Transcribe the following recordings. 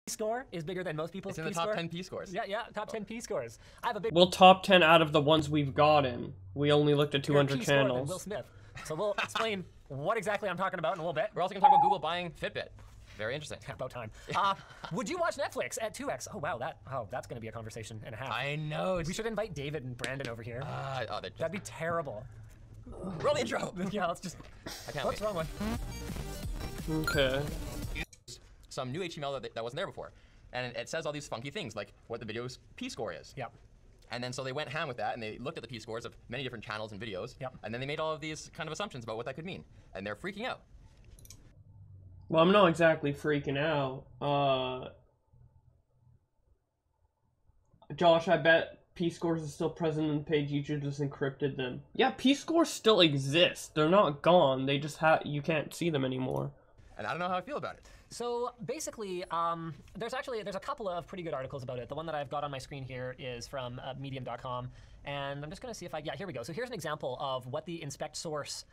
score is bigger than most people's It's in the top 10 P scores. Yeah, top 10 P scores. I have a big... Well, top 10 out of the ones we've gotten. We only looked at 200 P channels. score than Will Smith. So we'll explain what exactly I'm talking about in a little bit. We're also going to talk about Google buying Fitbit. Very interesting. About time. Would you watch Netflix at 2x? Oh, wow, that's going to be a conversation and a half. I know. We should invite David and Brandon over here. That'd be terrible. Roll the intro. Yeah, let's just... I can't Whoops, wait. wrong one. Okay. Some new HTML that wasn't there before. And it says all these funky things, like what the video's P score is. Yep. And then so they went ham with that, and they looked at the P scores of many different channels and videos. Yep. And then they made all of these kind of assumptions about what that could mean. And they're freaking out. Well, I'm not exactly freaking out. Josh, I bet P-scores are still present on the page. YouTube just encrypted them. Yeah, P-scores still exist. They're not gone. They just you can't see them anymore. And I don't know how I feel about it. So basically, there's a couple of pretty good articles about it. The one that I've got on my screen here is from medium.com, and I'm just going to see if here we go. So here's an example of what the inspect source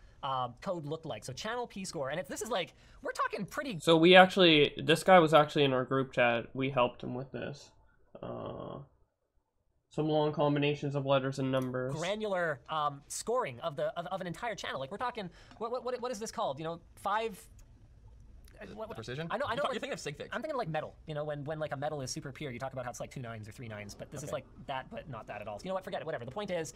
code looked like. So channel P-score, and this is like, we're talking pretty... So this guy was actually in our group chat. We helped him with this. Some long combinations of letters and numbers. Granular scoring of an entire channel. Like we're talking, what is this called? You know, Precision? I know. You're thinking of sig figs. I'm thinking like metal. You know, when like a metal is super pure, you talk about how it's like 2 nines or 3 nines, but this is like that, but not that at all. So you know what? Forget it. Whatever. The point is,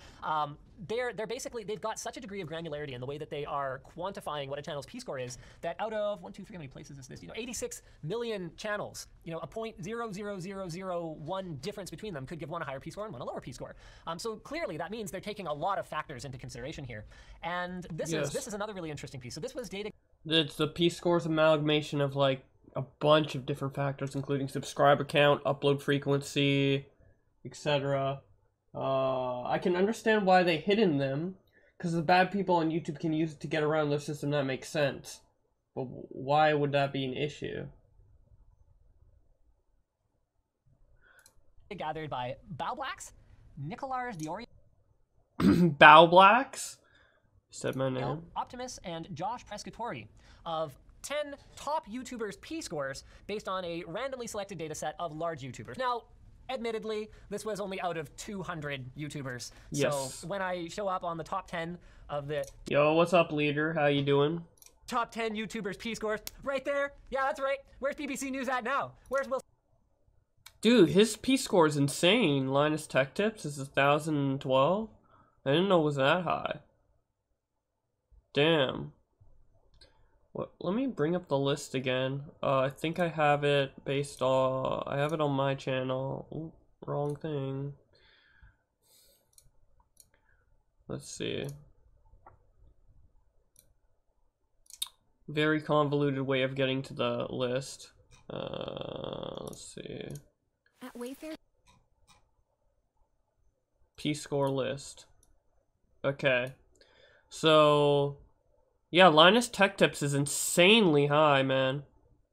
they're basically, they've got such a degree of granularity in the way that they are quantifying what a channel's P-score is, that out of 1, 2, 3, how many places is this? You know, 86 million channels. You know, a 0.00001 difference between them could give one a higher P-score and one a lower P-score. So clearly, that means they're taking a lot of factors into consideration here, and this is another really interesting piece. So this was data. It's the P-score's amalgamation of like a bunch of different factors, including subscriber count, upload frequency, etc. I can understand why they hidden them, because the bad people on YouTube can use it to get around their system. That makes sense. But why would that be an issue? Gathered by Bowblax, Nicolars Diori, Bowblax? Said my name. Optimus, and Josh Pescatori of 10 top YouTubers P-scores based on a randomly selected data set of large YouTubers. Now, admittedly, this was only out of 200 YouTubers. Yes. So when I show up on the top 10 of the... Yo, what's up, leader? How you doing? Top 10 YouTubers P-scores, right there. Yeah, that's right. Where's BBC News at now? Where's Will... Dude, his P-score is insane. LinusTechTips is 1012. I didn't know it was that high. Damn. What? Let me bring up the list again. I think I have it based on... I have it on my channel. Ooh, wrong thing. Let's see. Very convoluted way of getting to the list. Let's see. At Wayfair. P-score list. Okay. So, yeah, LinusTechTips is insanely high, man.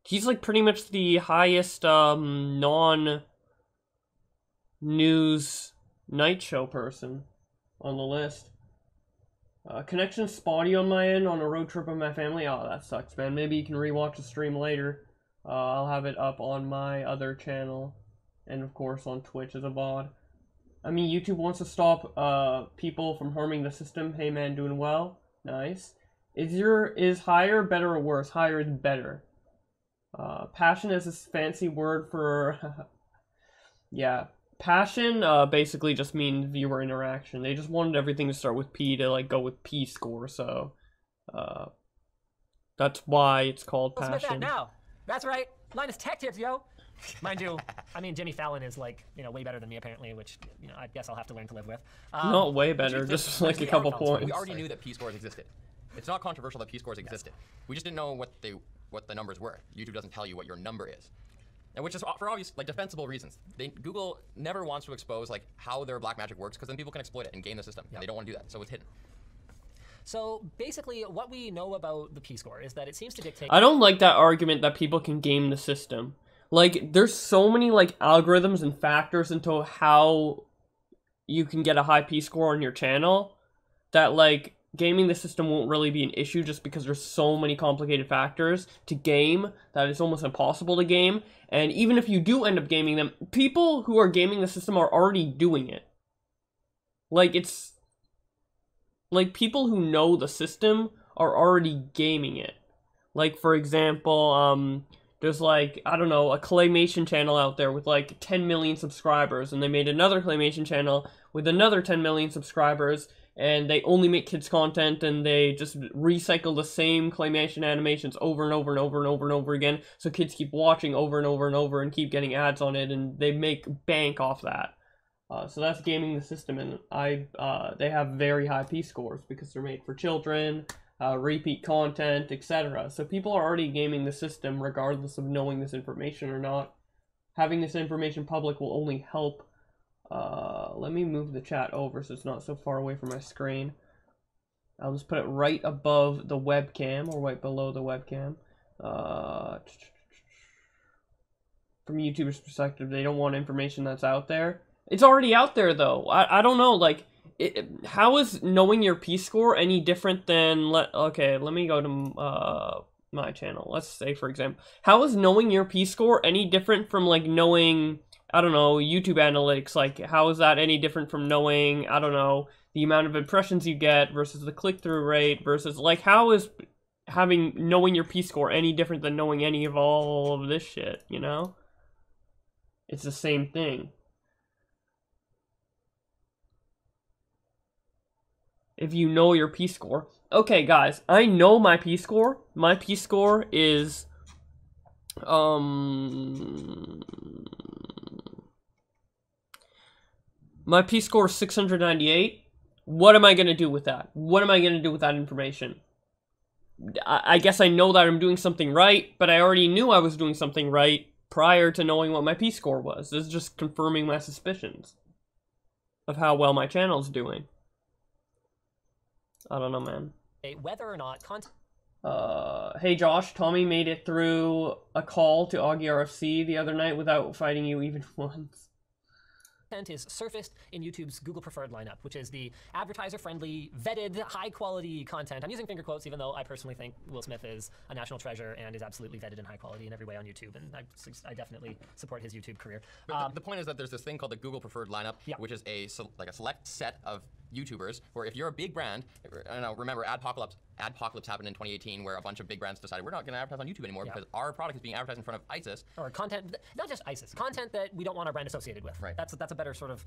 He's like pretty much the highest non-news night show person on the list. Connection spotty on my end on a road trip with my family. Oh, that sucks, man. Maybe you can rewatch the stream later. I'll have it up on my other channel, and of course on Twitch as a VOD. I mean, YouTube wants to stop people from harming the system. Hey man, doing well. Nice. Is higher better or worse? Higher is better. Passion is this fancy word for yeah. Passion basically just means viewer interaction. They just wanted everything to start with P to like go with P score, so that's why it's called passion. Let's that now. That's right. LinusTechTips, yo. Mind you, I mean, Jimmy Fallon is like, you know, way better than me apparently, which, you know, I guess I'll have to learn to live with. Not way better, just like a couple points. We already knew that P-scores existed. It's not controversial that P-scores existed. We just didn't know what the numbers were. YouTube doesn't tell you what your number is. And which is for obvious, like, defensible reasons. Google never wants to expose, like, how their black magic works, because then people can exploit it and game the system. Yep. They don't want to do that, so it's hidden. So basically, what we know about the P-score is that it seems to dictate... I don't like that argument that people can game the system. Like, there's so many, like, algorithms and factors into how you can get a high P-score on your channel that, like, gaming the system won't really be an issue just because there's so many complicated factors to game that it's almost impossible to game. And even if you do end up gaming them, people who are gaming the system are already doing it. Like, it's... like, people who know the system are already gaming it. Like, for example, there's like, I don't know, a claymation channel out there with like 10 million subscribers, and they made another claymation channel with another 10 million subscribers, and they only make kids content, and they just recycle the same claymation animations over and over and over and over and over again, so kids keep watching over and over and over and keep getting ads on it, and they make bank off that. So that's gaming the system, and they have very high P scores because they're made for children, repeat content, etc. So people are already gaming the system regardless of knowing this information or not. Having this information public will only help. Let me move the chat over so it's not so far away from my screen. I'll just put it right above the webcam, or right below the webcam. From YouTuber's perspective, they don't want information that's out there. It's already out there, though. I don't know, like, how is knowing your P-score any different than... okay, let me go to my channel. Let's say, for example, how is knowing your P-score any different from, like, knowing, I don't know, YouTube analytics? Like, how is that any different from knowing, I don't know, the amount of impressions you get versus the click-through rate versus, like, how is knowing your P-score any different than knowing any of all of this shit, you know? It's the same thing. If you know your P-score. Okay, guys, I know my P-score. My P-score is... my P-score is 698. What am I going to do with that? What am I going to do with that information? I guess I know that I'm doing something right, but I already knew I was doing something right prior to knowing what my P-score was. This is just confirming my suspicions of how well my channel's doing. I don't know, man. Whether or not content... hey Josh, Tommy made it through a call to Augie RFC the other night without fighting you even once. Is surfaced in YouTube's Google Preferred lineup, which is the advertiser-friendly, vetted, high-quality content. I'm using finger quotes, even though I personally think Will Smith is a national treasure and is absolutely vetted and high quality in every way on YouTube, and I definitely support his YouTube career. But the point is that there's this thing called the Google Preferred lineup, which is a select set of YouTubers, where if you're a big brand, I don't know, remember Adpocalypse happened in 2018, where a bunch of big brands decided we're not going to advertise on YouTube anymore because our product is being advertised in front of ISIS. Or content, not just ISIS, content that we don't want our brand associated with. Right. That's a better sort of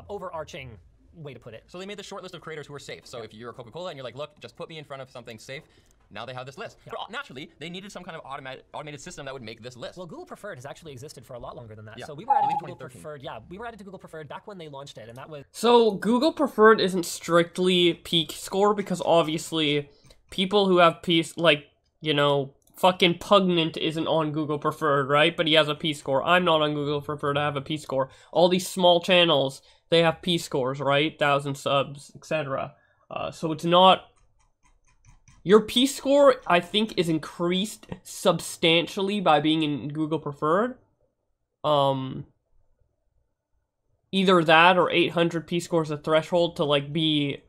overarching way to put it. So they made this short list of creators who are safe. So if you're a Coca-Cola and you're like, look, just put me in front of something safe, now they have this list. But naturally, they needed some kind of automated system that would make this list. Well, Google Preferred has actually existed for a lot longer than that. Yeah. So we were added to Google Preferred. Yeah, we were added to Google Preferred back when they launched it, and that was... So Google Preferred isn't strictly peak score because obviously people who have P, like, you know, fucking Pugnant isn't on Google Preferred, right? But he has a P score. I'm not on Google Preferred. I have a P score. All these small channels, they have P scores, right? 1,000 subs, etc. So it's not... Your P score, I think, is increased substantially by being in Google Preferred. Either that or 800 P score is a threshold to, like, be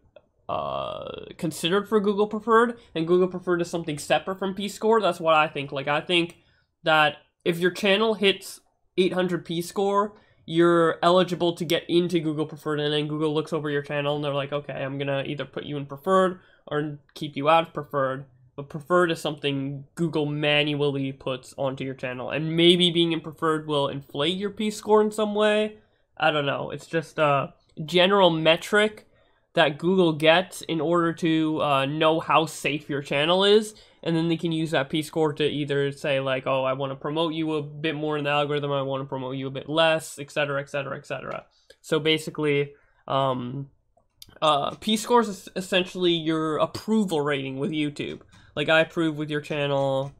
considered for Google Preferred, and Google Preferred is something separate from P score. That's what I think. Like, I think that if your channel hits 800 P score, you're eligible to get into Google Preferred, and then Google looks over your channel and they're like, okay, I'm gonna either put you in Preferred or keep you out of Preferred. But Preferred is something Google manually puts onto your channel, and maybe being in Preferred will inflate your P score in some way. I don't know. It's just a general metric that Google gets in order to know how safe your channel is, and then they can use that P score to either say like, oh, I want to promote you a bit more in the algorithm, I want to promote you a bit less, etc., etc., etc. So basically, P score is essentially your approval rating with YouTube. Like, I approve with your channel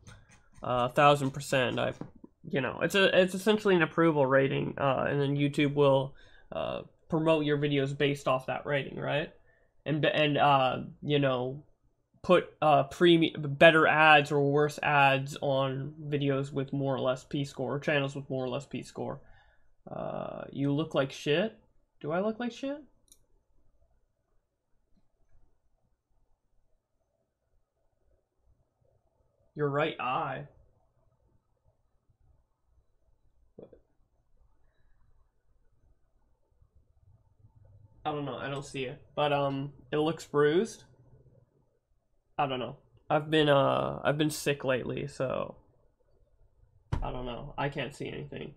1,000%. You know, it's essentially an approval rating, and then YouTube will promote your videos based off that rating, right? And you know, put better ads or worse ads on videos with more or less P score, or channels with more or less P score. You look like shit. Do I look like shit? Your right eye. I don't know. I don't see it, but it looks bruised. I don't know. I've been sick lately, so I don't know. I can't see anything.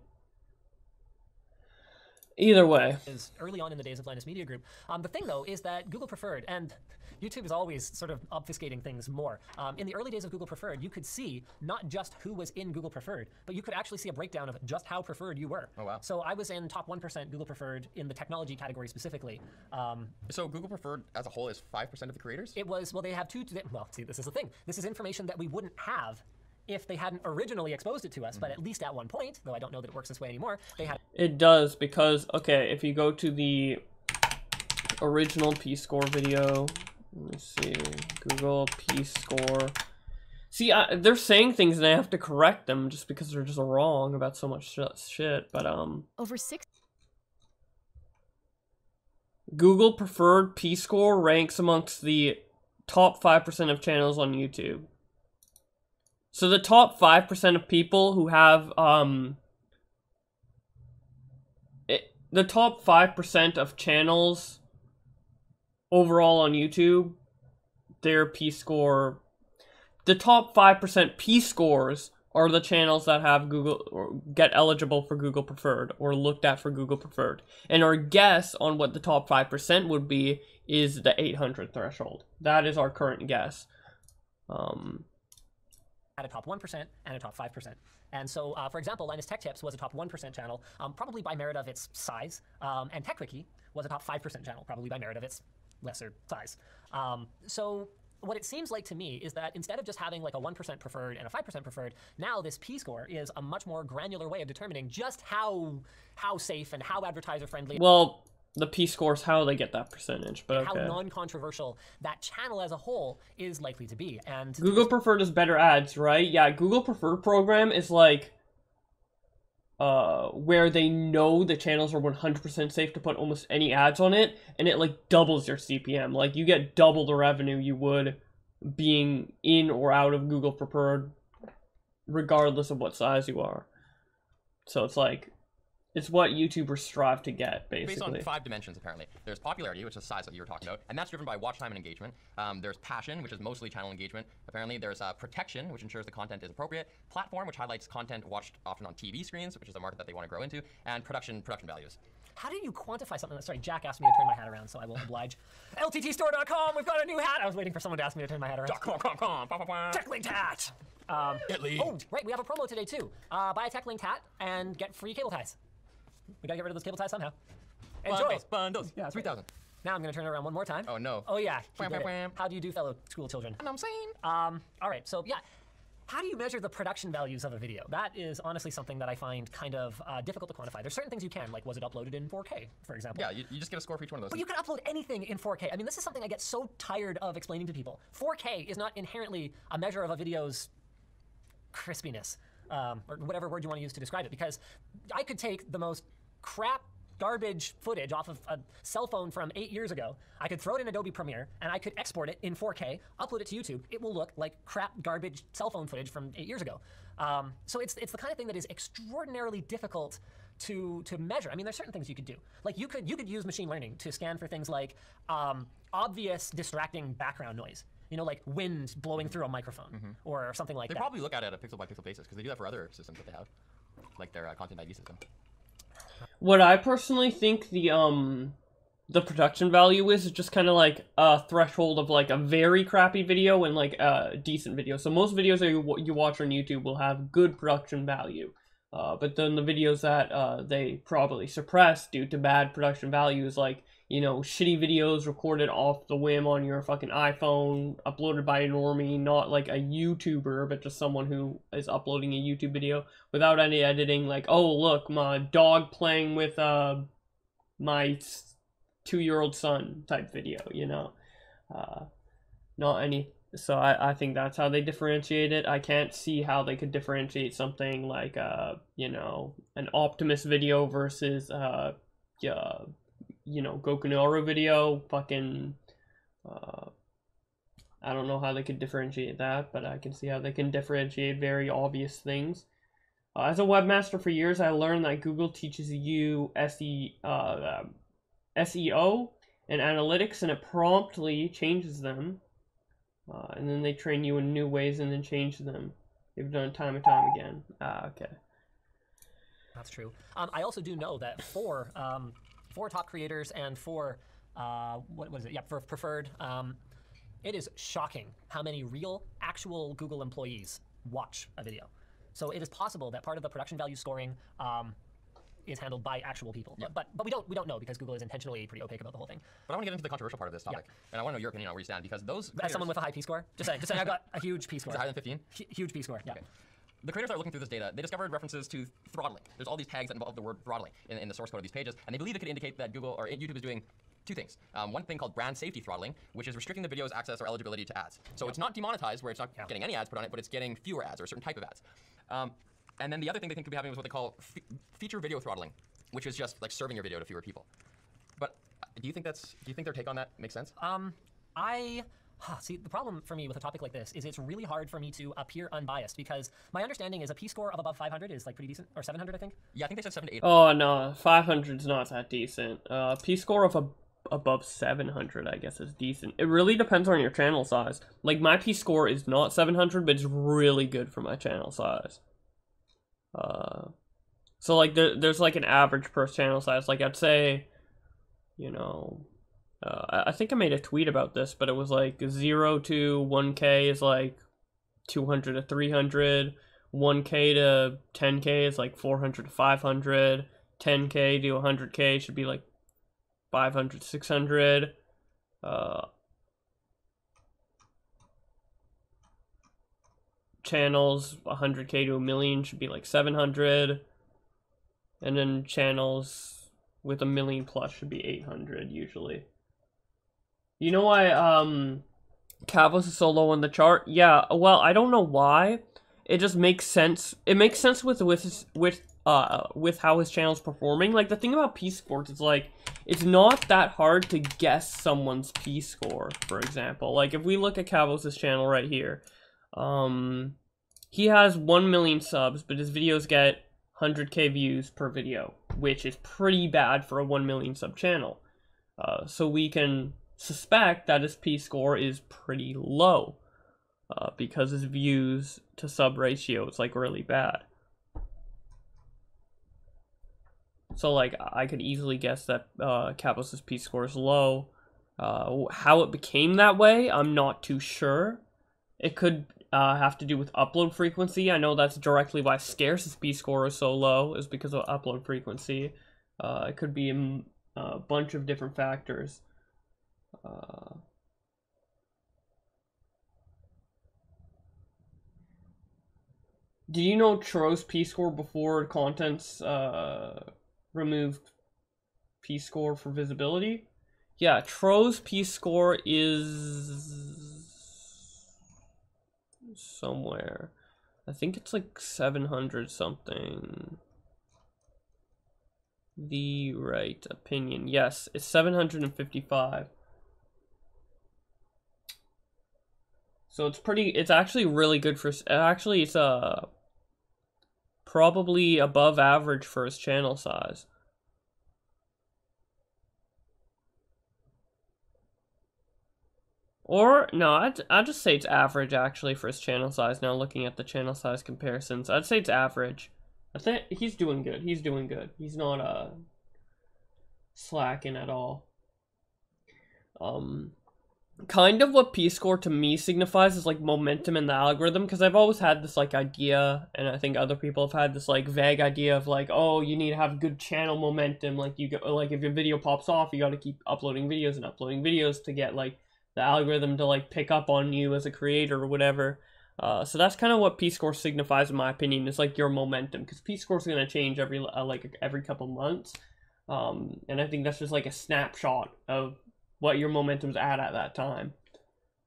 Either way. Is early on in the days of Linus Media Group. The thing, though, is that Google Preferred, and YouTube is always sort of obfuscating things more. In the early days of Google Preferred, you could see not just who was in Google Preferred, but you could actually see a breakdown of just how preferred you were. Oh, wow. So I was in top 1% Google Preferred in the technology category specifically. So Google Preferred as a whole is 5% of the creators? It was, well, they have well, see, this is the thing. This is information that we wouldn't have if they hadn't originally exposed it to us, but at least at one point, though I don't know that it works this way anymore, they had... It does, because, okay, if you go to the original P-score video, let me see, Google P-score. See, they're saying things and I have to correct them just because they're just wrong about so much shit, but, Over 6. Google Preferred P-score ranks amongst the top 5% of channels on YouTube. So the top 5% of people who have, the top 5% of channels overall on YouTube, their P-score, the top 5% P-scores are the channels that have Google, or get eligible for Google Preferred, or looked at for Google Preferred. And our guess on what the top 5% would be is the 800 threshold. That is our current guess. At a top 1% and a top 5%. And so, for example, LinusTechTips was a top 1% channel, probably by merit of its size, and TechWiki was a top 5% channel, probably by merit of its lesser size. So what it seems like to me is that instead of just having like a 1% preferred and a 5% preferred, now this P-score is a much more granular way of determining just how safe and how advertiser friendly. Well, the P-score is how they get that percentage, but how okay. non-controversial that channel as a whole is likely to be. And Google Preferred is better ads, right? Yeah, Google Preferred program is like where they know the channels are 100% safe to put almost any ads on it, and it like doubles your CPM. Like you get double the revenue you would being in or out of Google Preferred, regardless of what size you are. So it's like, it's what YouTubers strive to get, basically. Based on 5 dimensions, apparently. There's popularity, which is the size that you were talking about, and that's driven by watch time and engagement. There's passion, which is mostly channel engagement. Apparently, there's protection, which ensures the content is appropriate. Platform, which highlights content watched often on TV screens, which is a market that they want to grow into. And production values. How do you quantify something? Sorry, Jack asked me to turn my hat around, so I will oblige. LTTstore.com, we've got a new hat. I was waiting for someone to ask me to turn my hat around. TechLinked hat. Oh, right, we have a promo today too. Buy a TechLinked hat and get free cable ties. We gotta get rid of those cable ties somehow. Enjoy. Bundles. Yeah, 3,000. Now I'm gonna turn it around one more time. Oh no. Oh yeah. Wham, wham, wham. How do you do, fellow school children? And I'm saying. All right. So yeah, how do you measure the production values of a video? That is honestly something that I find kind of difficult to quantify. There's certain things you can, like was it uploaded in 4K, for example. Yeah, you just get a score for each one of those. But you can upload anything in 4K. I mean, this is something I get so tired of explaining to people. 4K is not inherently a measure of a video's crispiness, or whatever word you want to use to describe it, because I could take the most crap garbage footage off of a cell phone from 8 years ago. I could throw it in Adobe Premiere and I could export it in 4K, upload it to YouTube. It will look like crap garbage cell phone footage from 8 years ago. So it's the kind of thing that is extraordinarily difficult to measure. I mean, there's certain things you could do. Like you could use machine learning to scan for things like obvious distracting background noise. You know, like wind blowing through a microphone or something like that. They probably look at it on a pixel by pixel basis because they do that for other systems that they have, like their content ID system. What I personally think the production value is just kind of like a threshold of like a very crappy video and like a decent video. So most videos that you watch on YouTube will have good production value. But then the videos that they probably suppress due to bad production values, like, you know, shitty videos recorded off the whim on your fucking iPhone, uploaded by a normie, not like a YouTuber, but just someone who is uploading a YouTube video without any editing, like, oh, look, my dog playing with my 2-year-old son type video, you know? Not any... So I think that's how they differentiate it. I can't see how they could differentiate something like, you know, an Optimus video versus, you know, Goku Naru video, fucking, I don't know how they could differentiate that, but I can see how they can differentiate very obvious things. As a webmaster for years, I learned that Google teaches you SEO and analytics, and it promptly changes them. And then they train you in new ways and then change them. They've done it time and time again. Okay. That's true. I also do know that for top creators and for what is it? Yeah, for preferred. It is shocking how many real, actual Google employees watch a video. So it is possible that part of the production value scoring is handled by actual people. Yeah. But we don't know because Google is intentionally pretty opaque about the whole thing. But I want to get into the controversial part of this topic, and I want to know your opinion on where you stand, because those As someone with a high P score, just saying I've got a huge P score. is it higher than 15? Huge P score. Yeah. Okay. The creators are looking through this data. They discovered references to throttling. There's all these tags that involve the word throttling in the source code of these pages, and they believe it could indicate that Google or YouTube is doing two things. One thing called brand safety throttling, which is restricting the video's access or eligibility to ads. So it's not demonetized, where it's not getting any ads put on it, but it's getting fewer ads or a certain type of ads. And then the other thing they think could be happening is what they call feature video throttling, which is just like serving your video to fewer people. But do you think their take on that makes sense? See, the problem for me with a topic like this is it's really hard for me to appear unbiased, because my understanding is a P score of above 500 is like pretty decent, or 700, I think. Yeah, I think they said 7 to 8. Oh no, 500's not that decent. P score of above 700, I guess, is decent. It really depends on your channel size. Like, my P score is not 700, but it's really good for my channel size. So like there's like an average per channel size. Like, I'd say, you know, I think I made a tweet about this, but it was like 0 to 1K is like 200 to 300, 1K to 10K is like 400 to 500, 10K to 100K should be like 500 to 600. Channels 100K to 1 million should be like 700, and then channels with 1 million plus should be 800 usually. You know why Cavos is so low on the chart? Yeah, well, I don't know why. It just makes sense. It makes sense with how his channel's performing. Like, the thing about P scores is, like, it's not that hard to guess someone's P score, for example. Like, if we look at Cavos' channel right here, he has 1 million subs, but his videos get 100K views per video, which is pretty bad for a 1 million sub channel. So we can suspect that his P score is pretty low, because his views to sub ratio is like really bad. So like, I could easily guess that Cavos' P score is low. How it became that way, I'm not too sure. It could have to do with upload frequency. I know that's directly why Scarce's P score is so low, is because of upload frequency. It could be a bunch of different factors. Do you know Tro's P score before Content's removed P score for visibility? Yeah, Tro's P score is somewhere. I think it's like 700 something. The right opinion. Yes, it's 755. So it's actually really good for, actually it's probably above average for his channel size. Or, no, I'd just say it's average, actually, for his channel size. Now, looking at the channel size comparisons, I'd say it's average. I think he's doing good. He's doing good. He's not, slacking at all. Kind of what P score to me signifies is, like, momentum in the algorithm, because I've always had this, like, idea, and I think other people have had this, like, vague idea of, like, oh, you need to have good channel momentum, like, if your video pops off, you gotta keep uploading videos to get, like, the algorithm to, like, pick up on you as a creator or whatever. So that's kind of what P score signifies, in my opinion. It's like your momentum, because P score is going to change every couple months, and I think that's just like a snapshot of what your momentum's at that time.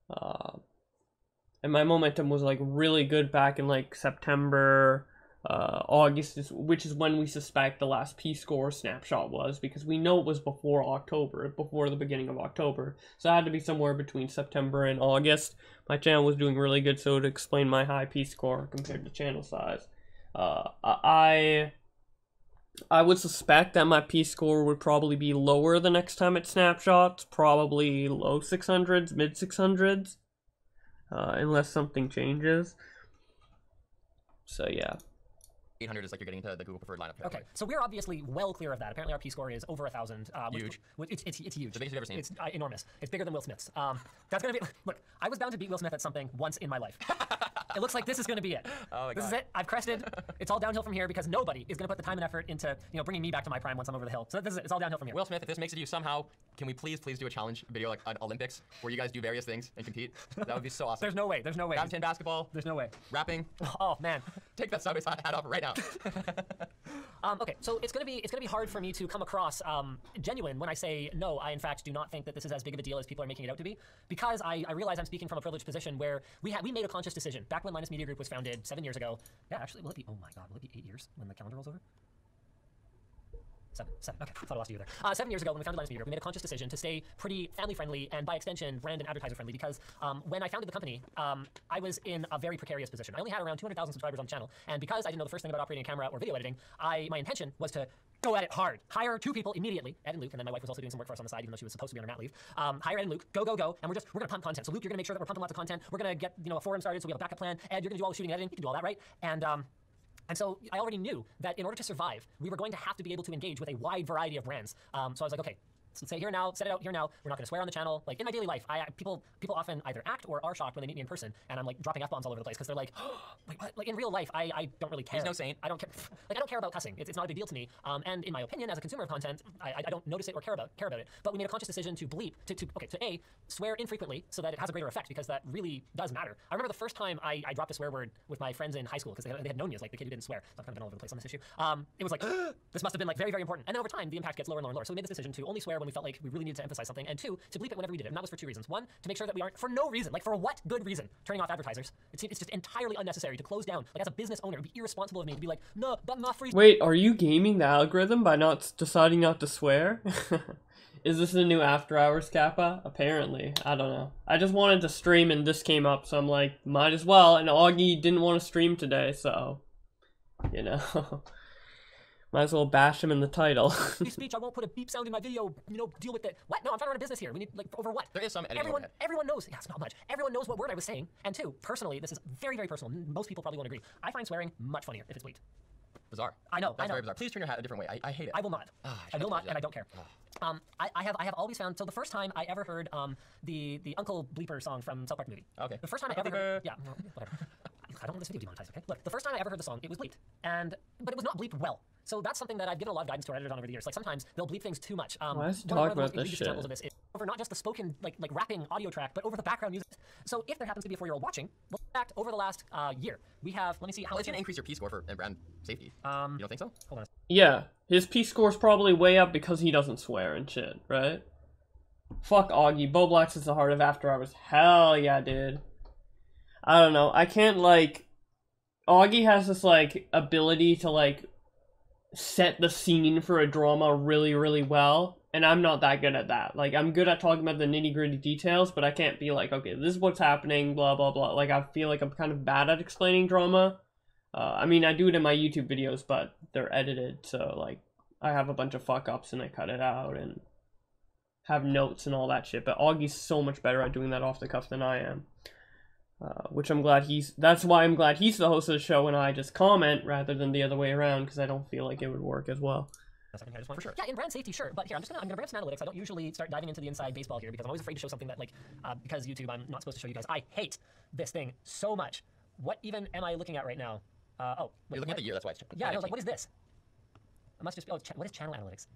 And my momentum was like really good back in like September, August, which is when we suspect the last P-score snapshot was, because we know it was before October, before the beginning of October. So it had to be somewhere between September and August. My channel was doing really good, so to explain my high P-score compared to channel size. I would suspect that my P-score would probably be lower the next time it snapshots, probably low 600s, mid 600s, unless something changes. So yeah. 800 is like you're getting into the Google preferred lineup. Okay, so we're obviously well clear of that. Apparently our P-score is over 1,000. Huge. It's huge. The biggest you've ever seen. It's enormous. It's bigger than Will Smith's. That's going to be... Look, I was bound to beat Will Smith at something once in my life. It looks like this is going to be it. Oh my God. This is it. I've crested. It's all downhill from here because nobody is going to put the time and effort into, bringing me back to my prime once I'm over the hill. So this is it. It's all downhill from here. Will Smith, if this makes it you somehow, can we please do a challenge video like an Olympics where you guys do various things and compete? That would be so awesome. There's no way. There's no way. Badminton, basketball. There's no way. Rapping. Oh man. Take that side-by-side hat off right now. Okay, so it's gonna be hard for me to come across genuine when I say no. I in fact do not think that this is as big of a deal as people are making it out to be, because I realize I'm speaking from a privileged position where we made a conscious decision back when Linus Media Group was founded 7 years ago. Yeah, actually, will it be? Oh my God, will it be 8 years when the calendar rolls over? Seven. Okay, I thought I lost you there. 7 years ago, when we founded Linus Media Group, we made a conscious decision to stay pretty family-friendly and, by extension, brand and advertiser-friendly, because when I founded the company, I was in a very precarious position. I only had around 200,000 subscribers on the channel, and because I didn't know the first thing about operating a camera or video editing, my intention was to go at it hard. Hire 2 people immediately, Ed and Luke, and then my wife was also doing some work for us on the side, even though she was supposed to be on her mat leave. Hire Ed and Luke, go, and we're gonna pump content. So Luke, you're gonna make sure that we're pumping lots of content. We're gonna get a forum started, so we have a backup plan. Ed, you're gonna do all the shooting and editing. You can do all that, right? And so I already knew that in order to survive, we were going to have to be able to engage with a wide variety of brands. So I was like, okay, so say here now, set it out here now. We're not going to swear on the channel. Like in my daily life, people often either act or are shocked when they meet me in person, and I'm like dropping f-bombs all over the place because they're like, like what? Like in real life, I don't really care. He's no saint. I don't care. Like I don't care about cussing. It's not a big deal to me. And in my opinion, as a consumer of content, I don't notice it or care about it. But we made a conscious decision to bleep to A, swear infrequently so that it has a greater effect, because that really does matter. I remember the first time I dropped a swear word with my friends in high school because they had known me as like the kid who didn't swear. So I've kind of been all over the place on this issue. It was like this must have been like very, very important. And then over time, the impact gets lower and lower and lower. So we made this decision to only swear when we felt like we really needed to emphasize something, and 2, to bleep it whenever we did it. And that was for 2 reasons. 1, to make sure that we aren't, for no reason, like for what good reason, turning off advertisers. It's just entirely unnecessary to close down. Like as a business owner, it would be irresponsible of me to be like, no, but not free. Wait, are you gaming the algorithm by deciding not to swear? Is this the new After Hours Kappa? Apparently. I don't know. I just wanted to stream and this came up, so I'm like, might as well. And Augie didn't want to stream today, so, might as well bash him in the title. Free speech, I won't put a beep sound in my video, deal with it. What? No, I'm trying to run a business here. We need, like, over what? There is some editing overhead. Everyone knows, yeah, it's not much. Everyone knows what word I was saying. And 2, personally, this is very, very personal. Most people probably won't agree. I find swearing much funnier if it's bleeped. Bizarre. I know. That's very bizarre. Please turn your hat a different way. I hate it. I will not. I will not, and I don't care. I have always found, so the first time I ever heard the Uncle Bleeper song from South Park movie. Okay. The first time I ever heard, yeah, whatever. I don't want this video demonetized, okay? Look, the first time I ever heard the song, it was bleeped, but it was not bleeped well. So that's something that I've given a lot of guidance to our editors on over the years. Like sometimes they'll bleep things too much. Why is one talk of the most about this egregious shit? examples of this is over not just the spoken like rapping audio track, but over the background music. So if there happens to be a 4-year-old watching, well, in fact, over the last year, we have, let me see how it's going to increase your P-score for brand safety. You don't think so? Hold on. Yeah, his P-score's probably way up because he doesn't swear and shit, right? Fuck Augie. Bowblax is the heart of After Hours. Hell yeah, dude. I don't know. I can't, like... Augie has this, like, ability to, like, set the scene for a drama really, really well, and I'm not that good at that. Like, I'm good at talking about the nitty-gritty details, but I can't be like, okay, this is what's happening, blah, blah, blah. Like, I feel like I'm kind of bad at explaining drama. I mean, I do it in my YouTube videos, but they're edited, so, like, I have a bunch of fuck-ups and I cut it out and have notes and all that shit, but Augie's so much better at doing that off the cuff than I am. Which I'm glad that's why I'm glad he's the host of the show and I just comment rather than the other way around, because I don't feel like it would work as well. For sure. Yeah, in brand safety, sure. But here, I'm gonna bring up some analytics. I don't usually start diving into the inside baseball here because I'm always afraid to show something that, like, because YouTube, I'm not supposed to show you guys. I hate this thing so much. What even am I looking at right now? Wait, you're looking at the year, that's why it's... Yeah, I was like, what is this? I must just be, what is channel analytics?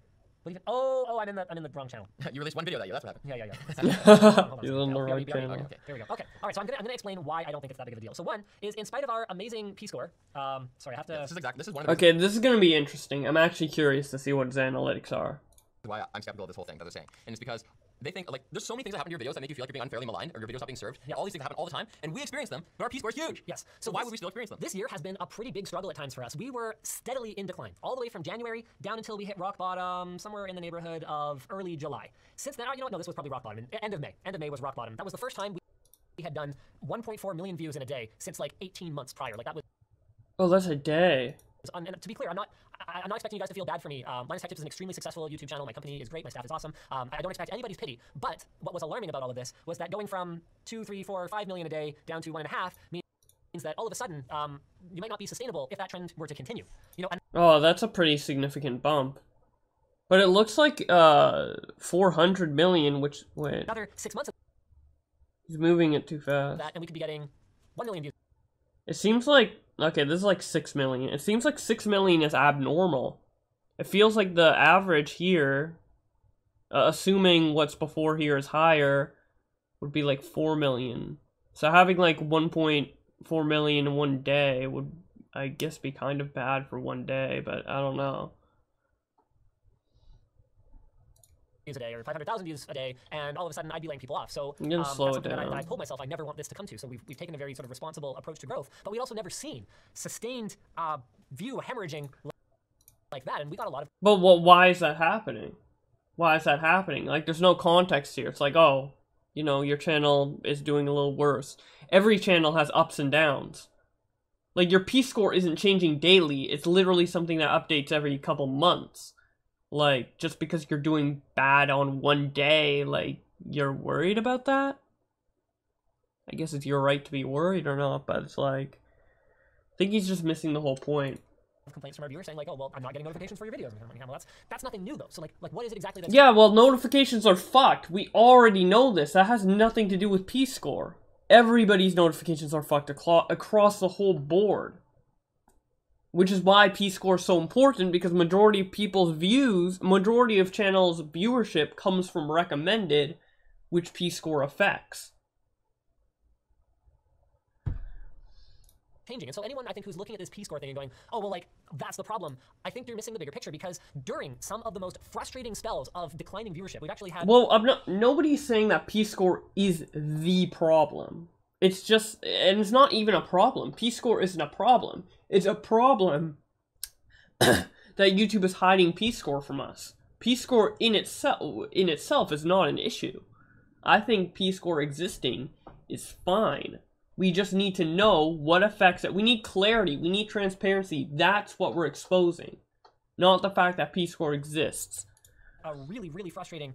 What even, oh, I'm in the wrong channel. You released one video that year, that's what happened. Yeah. You're on the right channel. Okay, there we go. Okay, all right, so I'm gonna explain why I don't think it's that big of a deal. So 1 is, in spite of our amazing P-score, sorry, I have to... Yeah, this is one of the... Okay, this is gonna be interesting. I'm actually curious to see what his analytics are. Why I'm skeptical of this whole thing that they're saying. And it's because they think, like, there's so many things that happen to your videos that make you feel like you're being unfairly maligned or your video's not being served. Yeah. All these things happen all the time, and we experience them, but our P-score is huge. Yes. So why would we still experience them? This year has been a pretty big struggle at times for us. We were steadily in decline, all the way from January down until we hit rock bottom somewhere in the neighborhood of early July. Since then, you know what? No, this was probably rock bottom. End of May. End of May was rock bottom. That was the first time we had done 1.4 million views in a day since like 18 months prior. Like that was. Oh, that's a day. And to be clear, I'm not expecting you guys to feel bad for me. LinusTechTips is an extremely successful YouTube channel. My company is great. My staff is awesome. I don't expect anybody's pity. But what was alarming about all of this was that going from 2, 3, 4, 5 million a day down to 1.5 means that all of a sudden you might not be sustainable if that trend were to continue. You know. And oh, that's a pretty significant bump. But it looks like 400 million, which wait. Another 6 months. He's moving it too fast. That, and we could be getting 1 million views. It seems like, okay, this is like 6 million. It seems like 6 million is abnormal. It feels like the average here, assuming what's before here is higher, would be like 4 million. So having like 1.4 million in one day would, I guess, be kind of bad for one day, but I don't know. Views a day or 500,000 views a day, and all of a sudden I'd be laying people off. So I'm gonna slow that's it something down. that I told myself I never want this to come to. So we've taken a very sort of responsible approach to growth, but we'd also never seen sustained view hemorrhaging like that, and we got a lot of. But why is that happening? Why is that happening? Like, there's no context here. It's like, oh, you know, your channel is doing a little worse. Every channel has ups and downs. Like, your P-score isn't changing daily. It's literally something that updates every couple months. Like, just because you're doing bad on one day, like, you're worried about that? I guess it's your right to be worried or not, but it's like, I think he's just missing the whole point. Complaints from our viewers saying like, oh, well, I'm not getting notifications for your videos. Well, that's nothing new though. So like what is it exactly that's... Yeah, well, notifications are fucked. We already know this. That has nothing to do with P-score. Everybody's notifications are fucked across the whole board. Which is why P-score is so important, because majority of people's views, majority of channels' viewership comes from recommended, which P-score affects. Changing. And so anyone, I think, who's looking at this P-score thing and going, oh, well, like, that's the problem, I think you're missing the bigger picture, because during some of the most frustrating spells of declining viewership, we've actually had... Well, nobody's saying that P-score is the problem. It's just, and it's not even a problem. P-score isn't a problem. It's a problem that YouTube is hiding P-score from us. P-score in itself is not an issue. I think P-score existing is fine. We just need to know what affects it. We need clarity. We need transparency. That's what we're exposing. Not the fact that P-score exists. A really, really frustrating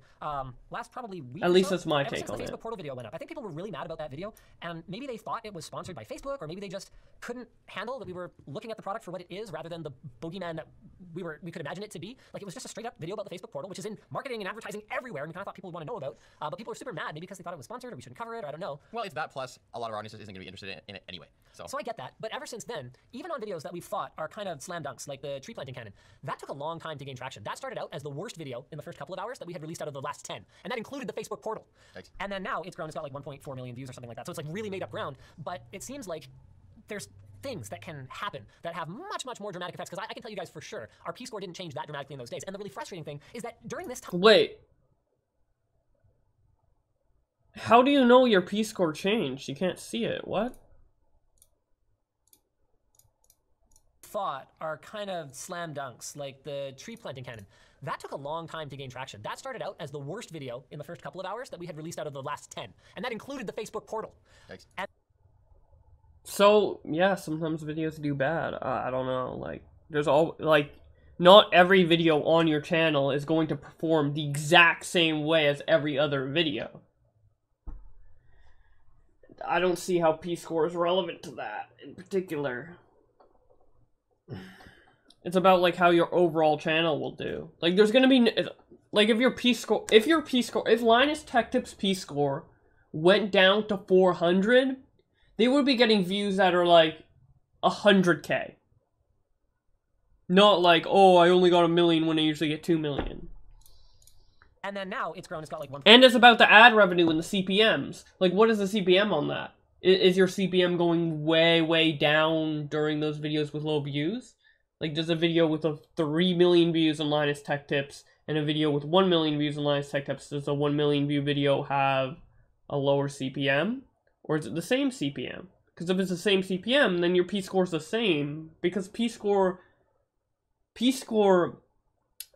last probably week. At least so, that's my ever take since on the it. Facebook portal video went up. I think people were really mad about that video, and maybe they thought it was sponsored by Facebook, or maybe they just couldn't handle that we were looking at the product for what it is rather than the bogeyman that we could imagine it to be. Like, it was just a straight up video about the Facebook portal, which is in marketing and advertising everywhere, and we kind of thought people would want to know about. But people were super mad, maybe because they thought it was sponsored or we shouldn't cover it, or I don't know. Well, it's that plus a lot of our audience isn't going to be interested in it anyway. So I get that, but ever since then, even on videos that we've thought are kind of slam dunks, like the tree planting cannon, that took a long time to gain traction. That started out as the worst video in the first couple of hours that we had released out of the last 10, and that included the Facebook portal. Thanks. And then now it's grown, it's got like 1.4 million views or something like that, so it's like really made up ground, but it seems like there's things that can happen that have much, much more dramatic effects, because I can tell you guys for sure, our P-score didn't change that dramatically in those days, and the really frustrating thing is that during this time... Wait. How do you know your P-score changed? You can't see it. What? Thought are kind of slam dunks, like the tree planting cannon. That took a long time to gain traction. That started out as the worst video in the first couple of hours that we had released out of the last 10, and that included the Facebook portal. Thanks. And So, yeah, sometimes videos do bad. I don't know, like, there's all, like, not every video on your channel is going to perform the exact same way as every other video. I don't see how P-score is relevant to that in particular. It's about, like, how your overall channel will do. Like, there's gonna be, like, if LinusTechTips P-score went down to 400, they would be getting views that are, like, 100K. Not like, oh, I only got 1 million when I usually get 2 million. And then now it's grown, it's got like 1... And it's about the ad revenue and the CPMs. Like, what is the CPM on that? Is your CPM going way, way down during those videos with low views? Like, does a video with 3 million views on LinusTechTips and a video with 1 million views on LinusTechTips, does a 1 million view video have a lower CPM? Or is it the same CPM? Because if it's the same CPM, then your P-score is the same. Because P-score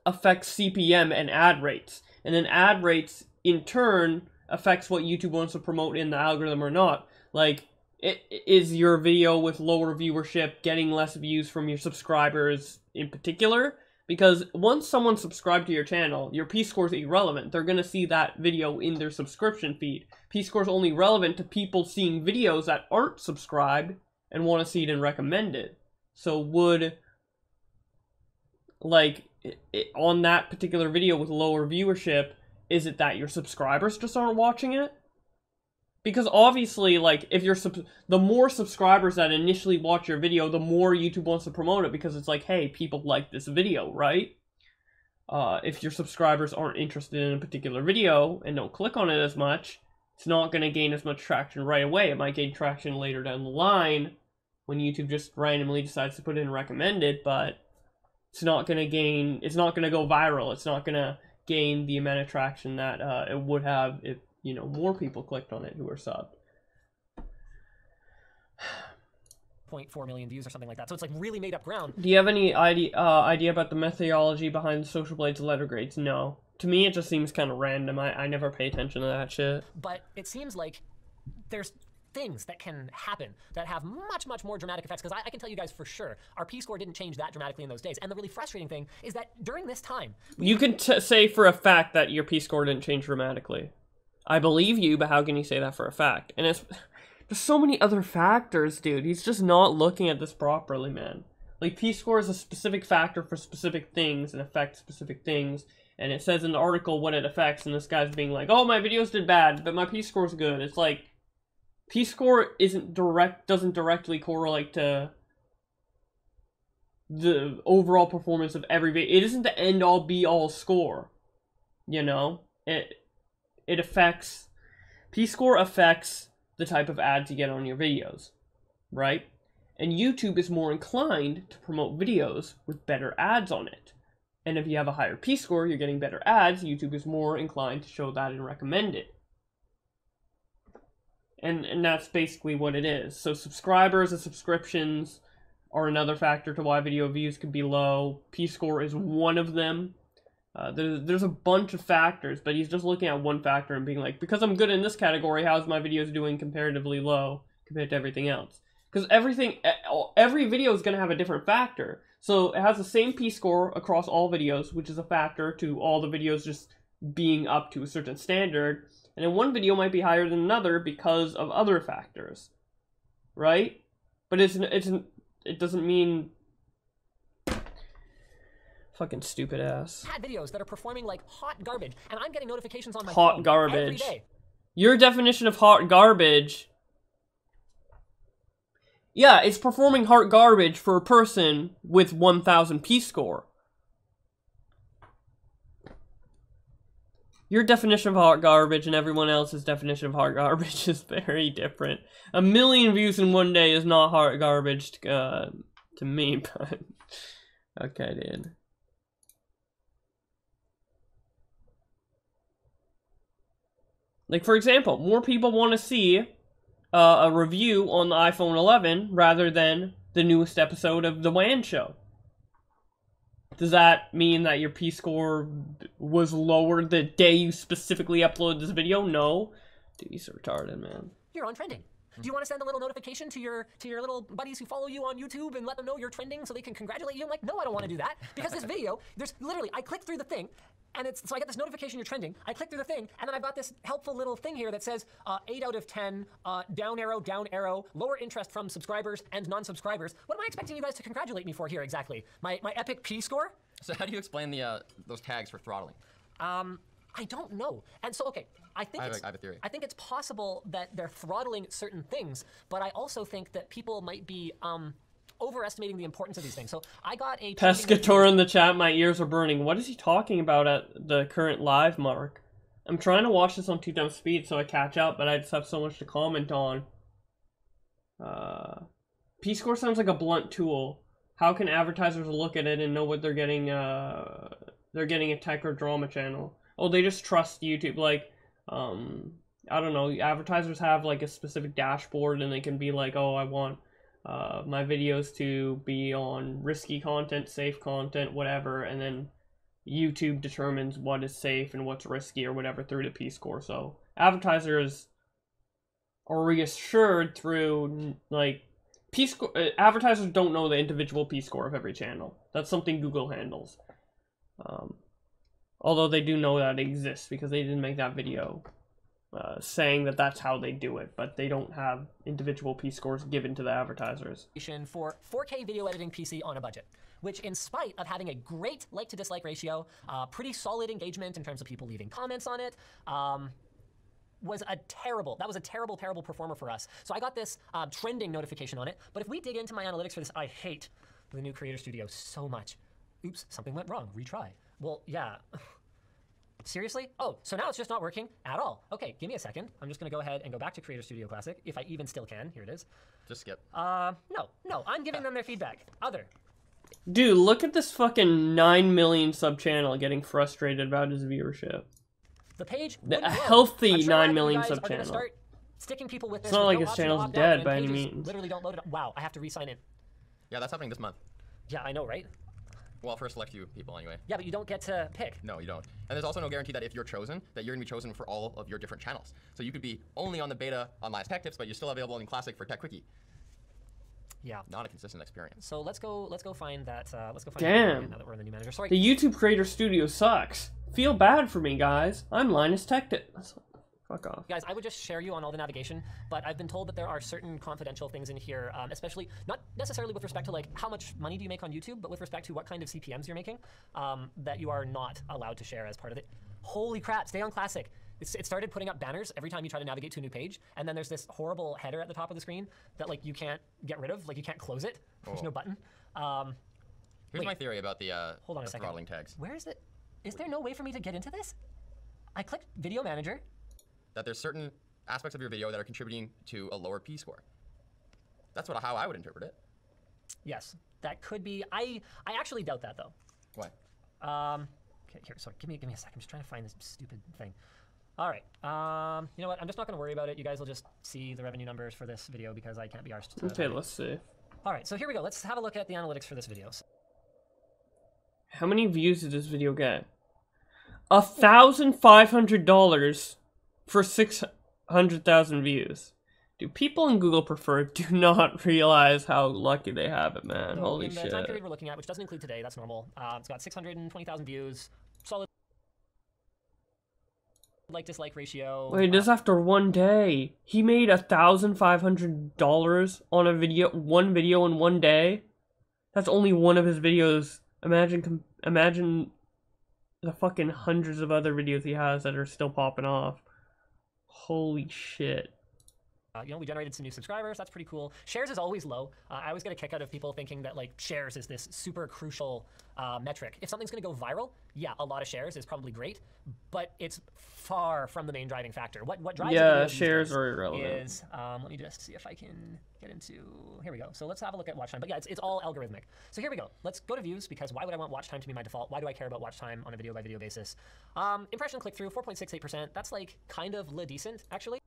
affects CPM and ad rates. And then ad rates, in turn, affects what YouTube wants to promote in the algorithm or not. Like, is your video with lower viewership getting less views from your subscribers in particular? Because once someone subscribed to your channel, your P-score is irrelevant. They're going to see that video in their subscription feed. P-score is only relevant to people seeing videos that aren't subscribed and want to see it and recommend it. So would, like, on that particular video with lower viewership, is it that your subscribers just aren't watching it? Because obviously, like, if you're the more subscribers that initially watch your video, the more YouTube wants to promote it, because it's like, hey, people like this video, right? If your subscribers aren't interested in a particular video and don't click on it as much, it's not going to gain as much traction right away. It might gain traction later down the line when YouTube just randomly decides to put it in recommended, but it's not going to go viral. It's not going to gain the amount of traction that it would have if, you know, more people clicked on it who are subbed. 0.4 million views or something like that. So it's like really made up ground. Do you have any idea about the methodology behind the Social Blades letter grades? No. To me, it just seems kind of random. I never pay attention to that shit. But it seems like there's things that can happen that have much, much more dramatic effects, because I can tell you guys for sure, our P-score didn't change that dramatically in those days. And the really frustrating thing is that during this time... You can say for a fact that your P-score didn't change dramatically. I believe you, but how can you say that for a fact? And there's so many other factors, dude. He's just not looking at this properly, man. Like, P-score is a specific factor for specific things and affects specific things. And it says in the article what it affects, and this guy's being like, oh, my videos did bad, but my P-score's good. It's like, P-score doesn't directly correlate to the overall performance of every video. It isn't the end-all, be-all score, you know? It affects, P-score affects the type of ads you get on your videos, right? And YouTube is more inclined to promote videos with better ads on it. And if you have a higher P-score, you're getting better ads, YouTube is more inclined to show that and recommend it. And that's basically what it is. So subscribers and subscriptions are another factor to why video views could be low. P-score is one of them. There's a bunch of factors, but he's just looking at one factor and being like, because I'm good in this category, how's my videos doing comparatively low compared to everything else? Because every video is going to have a different factor. So it has the same P-score across all videos, which is a factor to all the videos just being up to a certain standard. And then one video might be higher than another because of other factors, right? But it doesn't mean... Fucking stupid ass. Had videos that are performing like hot garbage, and I'm getting notifications on my phone every garbage. day. Your definition of hot garbage... Yeah, it's performing hot garbage for a person with 1,000 P-score. Your definition of hot garbage and everyone else's definition of hot garbage is very different. 1 million views in one day is not hot garbage to me, but... Okay, dude. Like, for example, more people want to see a review on the iPhone 11 rather than the newest episode of The WAN Show. Does that mean that your P-score was lower the day you specifically uploaded this video? No. Dude, he's so retarded, man. You're on trending. Do you want to send a little notification to your little buddies who follow you on YouTube and let them know you're trending so they can congratulate you? I'm like, no, I don't want to do that. Because this video, there's literally, I click through the thing, and so I get this notification you're trending. I click through the thing, and then I've got this helpful little thing here that says 8 out of 10, down arrow, lower interest from subscribers and non-subscribers. What am I expecting you guys to congratulate me for here exactly? My epic P-score? So how do you explain those tags for throttling? I don't know. And so, okay, I have a theory. I think it's possible that they're throttling certain things, but I also think that people might be overestimating the importance of these things. So I got a... Pescator in the chat, my ears are burning. What is he talking about at the current live mark? I'm trying to watch this on 2x speed so I catch up, but I just have so much to comment on. P-score sounds like a blunt tool. How can advertisers look at it and know what they're getting? They're getting a tech or drama channel. Oh, they just trust YouTube. Like, I don't know. Advertisers have like a specific dashboard, and they can be like, oh, I want my videos to be on risky content, safe content, whatever, and then YouTube determines what is safe and what's risky or whatever through the P-score. So advertisers are reassured through like P-score. Advertisers don't know the individual P-score of every channel. That's something Google handles. Although they do know that it exists because they didn't make that video saying that that's how they do it, but they don't have individual P-scores given to the advertisers. For 4K video editing PC on a budget, which in spite of having a great like to dislike ratio, pretty solid engagement in terms of people leaving comments on it, was a terrible performer for us. So I got this trending notification on it, but if we dig into my analytics for this, I hate the new Creator Studio so much. Oops, something went wrong, retry. Well, yeah. Seriously? Oh, so now it's just not working at all. Okay, give me a second. I'm just gonna go ahead and go back to Creator Studio Classic, if I even still can. Here it is. Just skip. No, I'm giving them their feedback. Dude, look at this fucking 9 million sub channel getting frustrated about his viewership. The page, a healthy sure 9 million sub channel. Start sticking people with this. It's not like his channel's dead by any means. Literally don't load it up. Wow, I have to re-sign in. Yeah, that's happening this month. Yeah, I know, right? Well, for a select few people anyway. Yeah, but you don't get to pick. No, you don't. And there's also no guarantee that if you're chosen, that you're gonna be chosen for all of your different channels. So you could be only on the beta on LinusTechTips, but you're still available in Classic for Tech Quickie. Yeah. Not a consistent experience. So let's go find that. Let's go find. Damn. That now that we're in the new manager. Sorry. The YouTube Creator Studio sucks. Feel bad for me, guys. I'm LinusTechTips. Fuck off. Guys, I would just share you on all the navigation, but I've been told that there are certain confidential things in here, especially, not necessarily with respect to like how much money do you make on YouTube, but with respect to what kind of CPMs you're making, that you are not allowed to share as part of it. Holy crap, stay on Classic. It started putting up banners every time you try to navigate to a new page, and then there's this horrible header at the top of the screen that like you can't get rid of, like you can't close it. There's no button. Here's my theory about the hold on a second. throttling tags. Where is it? Is there no way for me to get into this? I clicked Video Manager. That there's certain aspects of your video that are contributing to a lower P-score. That's how I would interpret it. Yes, that could be. I actually doubt that though. Why? Okay, here. Sorry, give me a sec. I'm just trying to find this stupid thing. All right. You know what? I'm just not going to worry about it. You guys will just see the revenue numbers for this video because I can't be arsed. Okay, let's see. All right, so here we go. Let's have a look at the analytics for this video. How many views did this video get? $1,500 for 600,000 views. Do people in Google Preferred do not realize how lucky they have it, man? So Holy in the shit. time period we're looking at, which doesn't include today, that's normal. It's got 620,000 views. Solid like-dislike ratio. Wait, this after one day. He made $1,500 on a video, one video in one day. That's only one of his videos. Imagine the fucking hundreds of other videos he has that are still popping off. Holy shit. You know, we generated some new subscribers. That's pretty cool. Shares is always low. I always get a kick out of people thinking that like shares is this super crucial metric. If something's going to go viral, yeah, a lot of shares is probably great, but it's far from the main driving factor. What drives shares are irrelevant. Is let me just see if I can get into. Here we go. So let's have a look at watch time. But yeah, it's all algorithmic. So here we go. Let's go to views because why would I want watch time to be my default? Why do I care about watch time on a video by video basis? Impression click through 4.68%. That's like kind of decent actually.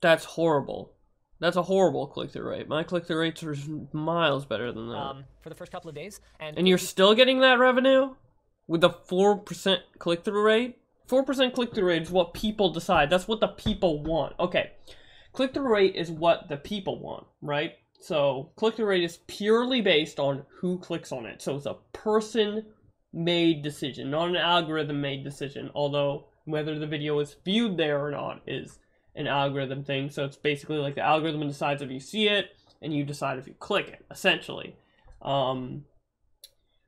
That's horrible. That's a horrible click-through rate. My click-through rates are miles better than that. For the first couple of days. And you're still getting that revenue? With a 4% click-through rate? 4% click-through rate is what people decide. That's what the people want. Okay. Click-through rate is what the people want, right? So, click-through rate is purely based on who clicks on it. So, it's a person-made decision, not an algorithm-made decision. Although, whether the video is viewed there or not is an algorithm thing. So it's basically like the algorithm decides if you see it and you decide if you click it, essentially.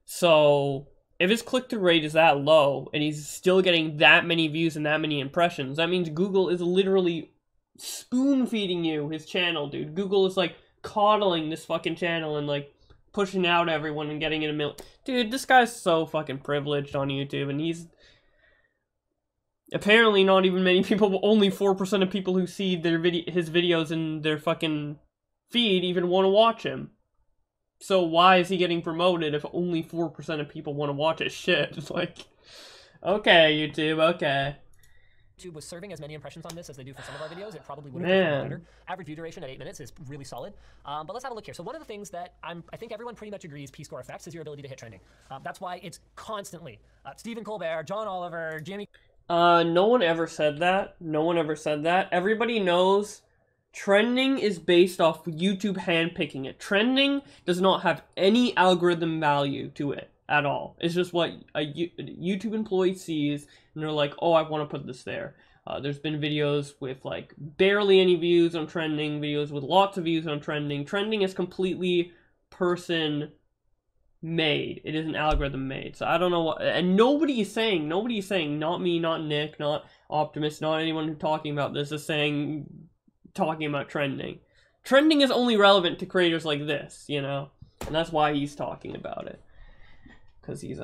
So if his click-through rate is that low and he's still getting that many views and that many impressions, that means Google is literally spoon-feeding you his channel, dude. Google is like coddling this fucking channel and like pushing out everyone and getting it a million. Dude, this guy's so fucking privileged on YouTube, and he's apparently not even many people, only 4% of people who see his videos in their fucking feed even want to watch him. So why is he getting promoted if only 4% of people want to watch his shit? It's like, okay, YouTube, okay. YouTube was serving as many impressions on this as they do for some of our videos, it probably would have been better. Average view duration at 8 minutes is really solid. But let's have a look here. So one of the things that I think everyone pretty much agrees P-score affects is your ability to hit trending. That's why it's constantly Stephen Colbert, John Oliver, Jimmy. No one ever said that. No one ever said that. Everybody knows trending is based off YouTube handpicking it. Trending does not have any algorithm value to it at all. It's just what a YouTube employee sees, and they're like, oh, I want to put this there. There's been videos with like barely any views on trending, videos with lots of views on trending. Trending is completely person made. It isn't algorithm made. So I don't know what, and nobody is saying, not me, not Nick, not Optimus, not anyone who's talking about this is talking about trending. Trending is only relevant to creators like this, you know? And that's why he's talking about it. Because he's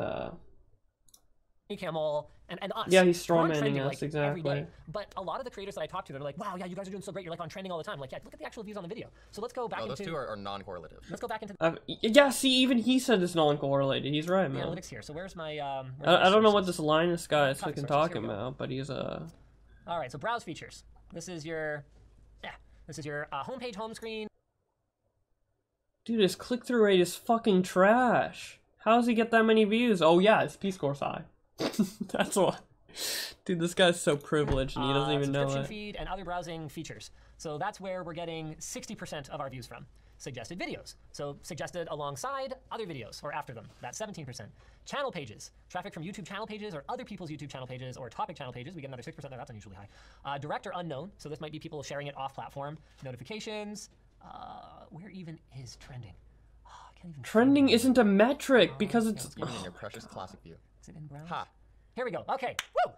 Camel and us. Yeah, he's strawmanning trending, us, like, exactly. every day. But a lot of the creators that I talk to, they're like, wow, yeah, you guys are doing so great. You're like on trending all the time. Like, yeah, look at the actual views on the video. So let's go back into... those two are non-correlative. Let's go back into... yeah, see, even he said it's non-correlated. He's right, the man. analytics here. So where's my... I don't know what this Linus guy is Copy fucking sources. talking about, but he's All right, so browse features. This is your... Yeah, this is your homepage, home screen. Dude, his click-through rate is fucking trash. How does he get that many views? Oh yeah, his P-score's high. That's why. Dude, this guy's so privileged and he doesn't even know it. Feed and other browsing features. So that's where we're getting 60% of our views from. Suggested videos. So suggested alongside other videos or after them. That's 17%. Channel pages. Traffic from YouTube channel pages or other people's YouTube channel pages or topic channel pages. We get another 6% there. That's unusually high. Direct or unknown. So this might be people sharing it off platform. Notifications. Where even is trending? Trending isn't a metric because it's... Even in your precious classic view. Is it in browse? Ha. Here we go. Okay. Woo!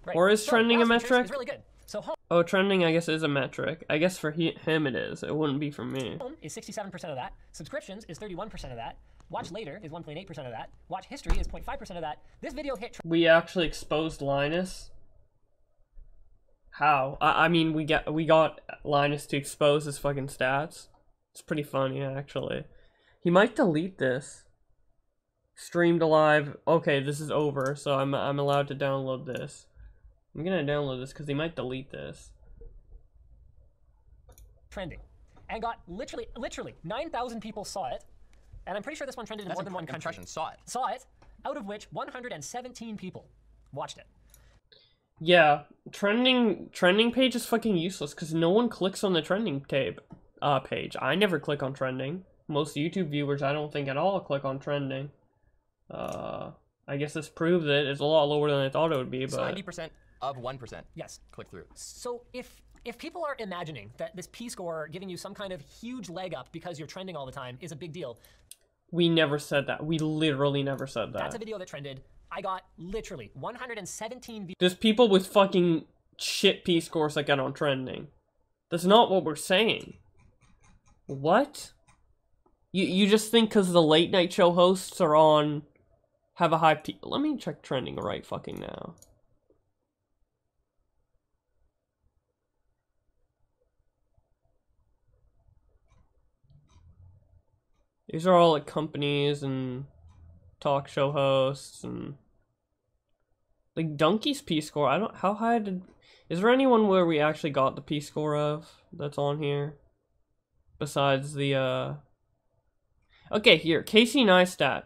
Right. Or is trending a browse features metric? is really good. So home Oh, trending, I guess, is a metric. I guess for him it is. It wouldn't be for me. is 67% of that. Subscriptions is 31% of that. Watch later is 1.8% of that. Watch history is 0.5% of that. This video hit... We actually exposed Linus? How? I mean, we got Linus to expose his fucking stats. It's pretty funny, actually. He might delete this. Streamed alive. Okay, this is over, so I'm allowed to download this. I'm gonna download this because he might delete this. Trending. And got literally 9,000 people saw it. And I'm pretty sure this one trended in more than one country. Saw it. Out of which 117 people watched it. Yeah, trending page is fucking useless because no one clicks on the trending page. I never click on trending. Most YouTube viewers, I don't think at all, click on trending. I guess this proves it. It's a lot lower than I thought it would be, but... 90% of 1%. Yes. Click through. So if people are imagining that this P-score giving you some kind of huge leg up because you're trending all the time is a big deal. We never said that. We literally never said that. That's a video that trended. I got literally 117 views. There's people with fucking shit P-scores that get on trending. That's not what we're saying. What? You just think because the late night show hosts are on... have a high P... Let me check trending right fucking now. These are all like companies and talk show hosts and like Donkey's P-score. I don't... How high did... Is there anyone where we actually got the P-score of that's on here? Besides the Okay, here, Casey Neistat.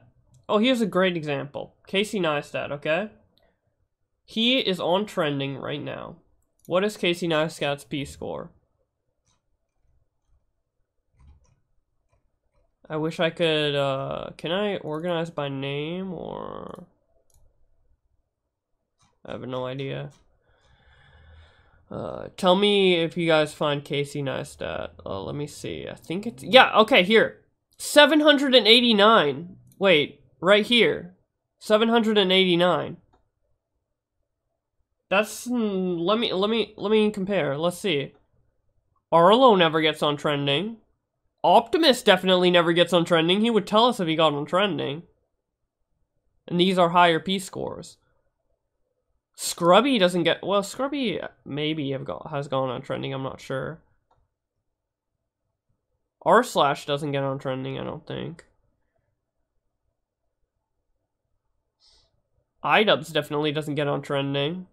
Oh, here's a great example. Casey Neistat, okay? He is on trending right now. What is Casey Neistat's P-score? I wish I could, can I organize by name, or... I have no idea. Tell me if you guys find Casey Neistat. Let me see. I think it's... Yeah, okay, here. 789. Wait, right here. 789. That's... Let me compare. Let's see. Arlo never gets on trending. Optimus definitely never gets on trending. He would tell us if he got on trending. And these are higher P-scores. Scrubby doesn't get... Well, Scrubby maybe has gone on trending. I'm not sure. R/Slash doesn't get on trending, I don't think. iDubbbz definitely doesn't get on trending.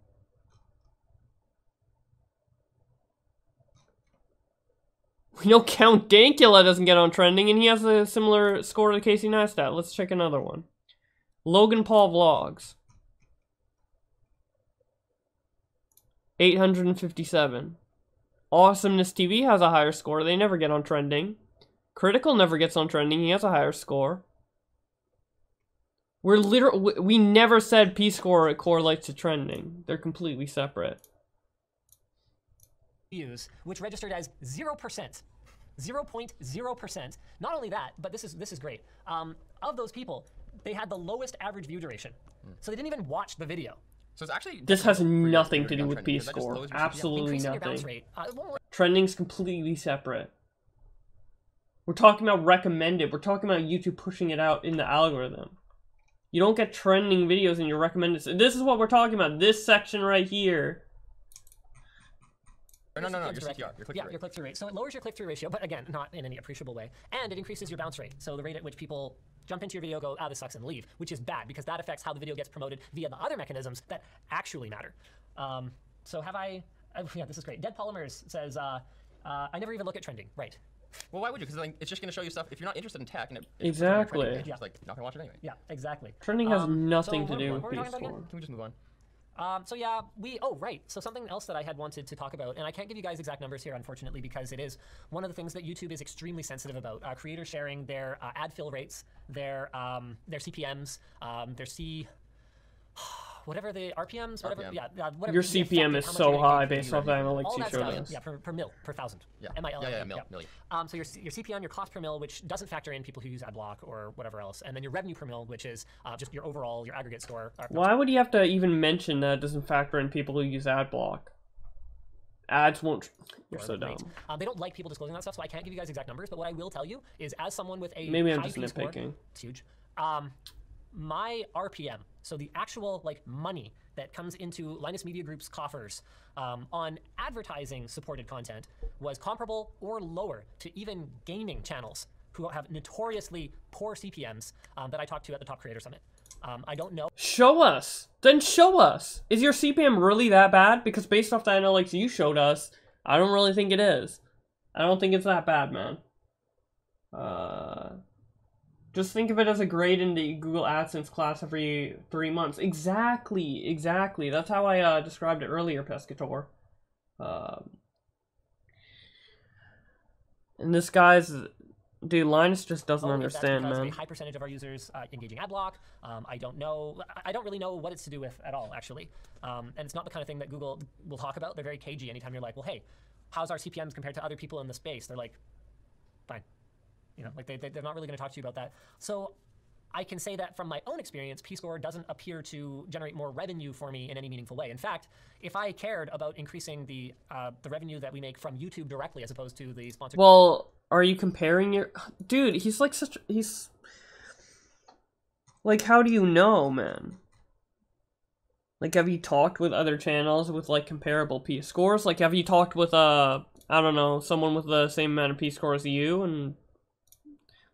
We know Count Dankula doesn't get on trending, and he has a similar score to Casey Neistat. Let's check another one. Logan Paul Vlogs. 857. Awesomeness TV has a higher score. They never get on trending. Critical never gets on trending. He has a higher score. We never said P-score correlates to trending. They're completely separate. Views, which registered as 0%. 0.0%. Not only that, but this is great. Of those people, they had the lowest average view duration. So they didn't even watch the video. So it's actually this has nothing to do with P-score. Absolutely nothing. Trending's completely separate. We're talking about recommended. We're talking about YouTube pushing it out in the algorithm. You don't get trending videos in your recommended. This is what we're talking about. This section right here. No, your CTR, your click-through rate. Your click-through rate. So it lowers your click-through ratio, but again, not in any appreciable way. And it increases your bounce rate. So the rate at which people jump into your video, go, this sucks, and leave, which is bad because that affects how the video gets promoted via the other mechanisms that actually matter. So have I, yeah, this is great. Dead Polymers says, I never even look at trending. Right. Well, why would you? Because like, it's just going to show you stuff. If you're not interested in tech, and exactly, it's like you're not going to watch it anyway. Yeah, exactly. Trending has nothing to do with P-score. Can we just move on? So yeah, right. So something else that I had wanted to talk about, and I can't give you guys exact numbers here, unfortunately, because it is one of the things that YouTube is extremely sensitive about. Creators sharing their ad fill rates, their CPMs, their whatever the RPMs, whatever, RPM. Yeah, whatever. Your CPM is so high based off the analytics you showed us. Yeah, per mil, per thousand. Yeah, million. Million. So your CPM, your cost per mil, which doesn't factor in people who use AdBlock or whatever else, and then your revenue per mil, which is just your overall, your aggregate score. Why would you have to even mention that it doesn't factor in people who use AdBlock? Ads won't. You're so dumb. They don't like people disclosing that stuff, so I can't give you guys exact numbers. But what I will tell you is, as someone with a maybe I'm high just P-score, nitpicking. it's huge. My RPM, so the actual money that comes into Linus Media Group's coffers on advertising supported content was comparable or lower to even gaming channels who have notoriously poor CPMs that I talked to at the Top Creator Summit. I don't know. Show us. Then show us. Is your CPM really that bad? Because based off the analytics you showed us, I don't really think it is. I don't think it's that bad, man. Just think of it as a grade in the Google AdSense class every 3 months. Exactly. That's how I described it earlier, Pescator. And this guy's... Dude, Linus just doesn't understand, man. A high percentage of our users engaging AdBlock. I don't know. I don't really know what it's to do with at all, actually. And it's not the kind of thing that Google will talk about. They're very cagey anytime you're like, well, hey, how's our CPMs compared to other people in the space? They're like, fine. You know, like they're not really going to talk to you about that. So I can say that from my own experience, P-score doesn't appear to generate more revenue for me in any meaningful way. In fact, if I cared about increasing the revenue that we make from YouTube directly as opposed to the sponsored... Well, are you comparing your... Dude, he's like such... He's... Like, how do you know, man? Like, have you talked with other channels with, like, comparable P-scores? Like, have you talked with, I don't know, someone with the same amount of P-score as you, and...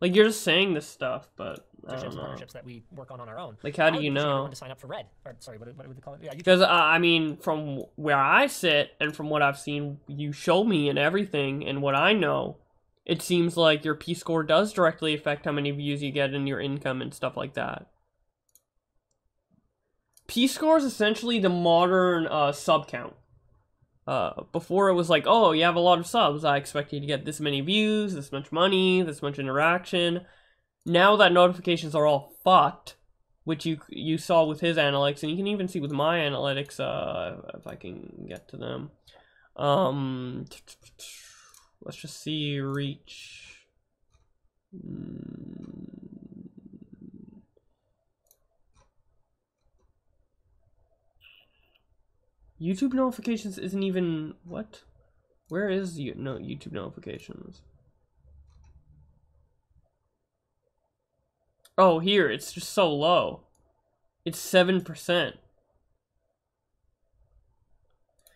Like, you're just saying this stuff, but I don't know. Partnerships that we work on our own. Like, how do you know? To sign up for Red, or sorry, what would they call it? Yeah, because I mean, from where I sit and from what I've seen, you show me and everything, and what I know, it seems like your P-score does directly affect how many views you get and your income and stuff like that. P-score is essentially the modern sub count. Before it was like, oh, you have a lot of subs, I expect you to get this many views, this much money, this much interaction. Now that notifications are all fucked, which you saw with his analytics, and you can even see with my analytics, if I can get to them. Let's just see reach. YouTube notifications isn't even... What? Where is YouTube notifications? Oh, here. It's just so low. It's 7%.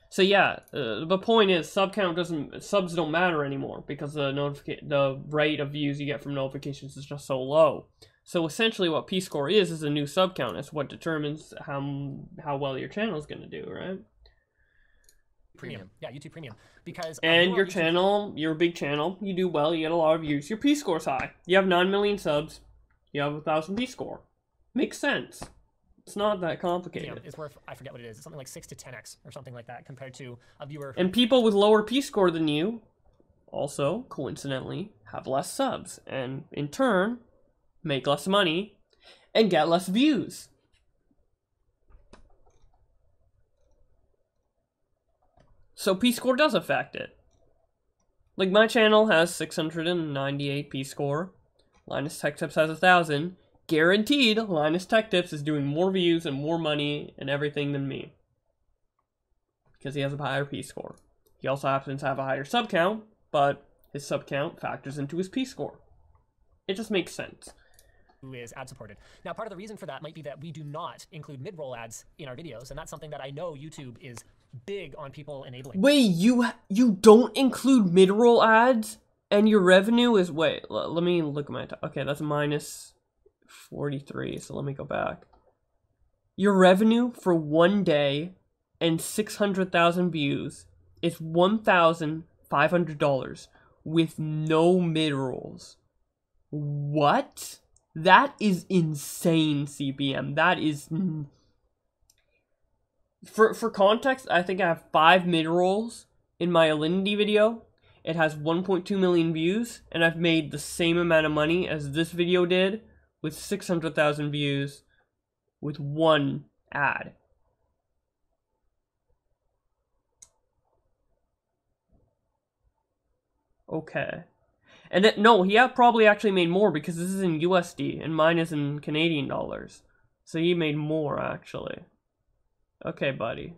So yeah, the point is subs don't matter anymore because the rate of views you get from notifications is just so low. So essentially what P-score is a new sub count. It's what determines how well your channel is going to do, right? Premium. Yeah, YouTube Premium. Because and your channel, you're a big channel, you do well, you get a lot of views, your P-score's high. You have 9 million subs, you have 1,000 P-score. Makes sense. It's not that complicated. It's worth, I forget what it is, it's something like 6 to 10x or something like that compared to a viewer. And people with lower P-score than you also, coincidentally, have less subs. And in turn, make less money and get less views. So P-score does affect it. Like my channel has 698 P-score. LinusTechTips has 1,000. Guaranteed, LinusTechTips is doing more views and more money and everything than me. Because he has a higher P-score. He also happens to have a higher sub count, but his sub count factors into his P-score. It just makes sense. Who is ad supported. Now, part of the reason for that might be that we do not include mid-roll ads in our videos, and that's something that I know YouTube is big on people enabling. Wait, you don't include mid-roll ads, and your revenue is, wait, let me look at my, okay, that's minus 43, so let me go back. Your revenue for 1 day and 600,000 views is $1,500 with no mid-rolls. What? That is insane, CPM. That is... For context, I think I have 5 mid-rolls in my Alinity video. It has 1.2 million views, and I've made the same amount of money as this video did with 600,000 views with 1 ad. Okay. And then, no, he probably actually made more because this is in USD and mine is in Canadian dollars. So he made more, actually. Okay, buddy.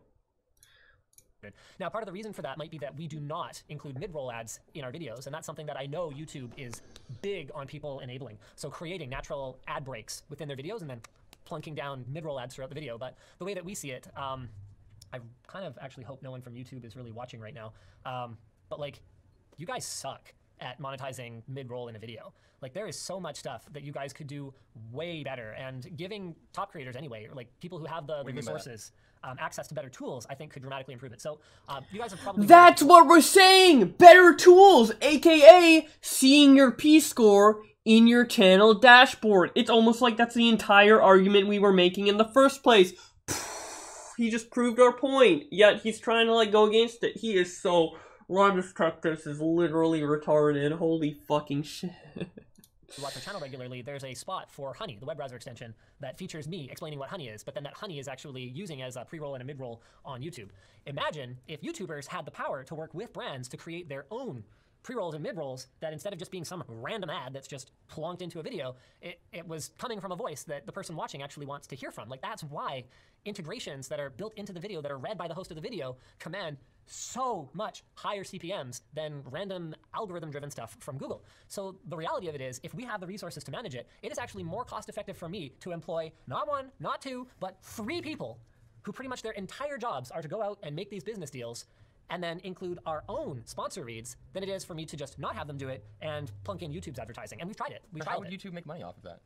Now, part of the reason for that might be that we do not include mid-roll ads in our videos, and that's something that I know YouTube is big on people enabling. So creating natural ad breaks within their videos and then plunking down mid-roll ads throughout the video. But the way that we see it, I kind of actually hope no one from YouTube is really watching right now. But like, you guys suck at monetizing mid-roll in a video. Like, there is so much stuff that you guys could do way better, and giving top creators anyway, or like people who have the resources, access to better tools, I think could dramatically improve it. So you guys are probably... That's what we're saying! Better tools, aka seeing your P-score in your channel dashboard. It's almost like that's the entire argument we were making in the first place. He just proved our point, yet he's trying to like go against it. He is so... LinusTechTips is literally retarded. Holy fucking shit. You watch our channel regularly, there's a spot for Honey, the web browser extension, that features me explaining what Honey is, but then that Honey is actually using as a pre-roll and a mid-roll on YouTube. Imagine if YouTubers had the power to work with brands to create their own pre-rolls and mid-rolls, that instead of just being some random ad that's just plonked into a video, it was coming from a voice that the person watching actually wants to hear from. Like, that's why integrations that are built into the video that are read by the host of the video command so much higher CPMs than random algorithm-driven stuff from Google. So the reality of it is, if we have the resources to manage it, it is actually more cost-effective for me to employ not 1, not 2, but 3 people who pretty much their entire jobs are to go out and make these business deals and then include our own sponsor reads than it is for me to just not have them do it and plunk in YouTube's advertising. And we've tried it. How would YouTube make money off of that?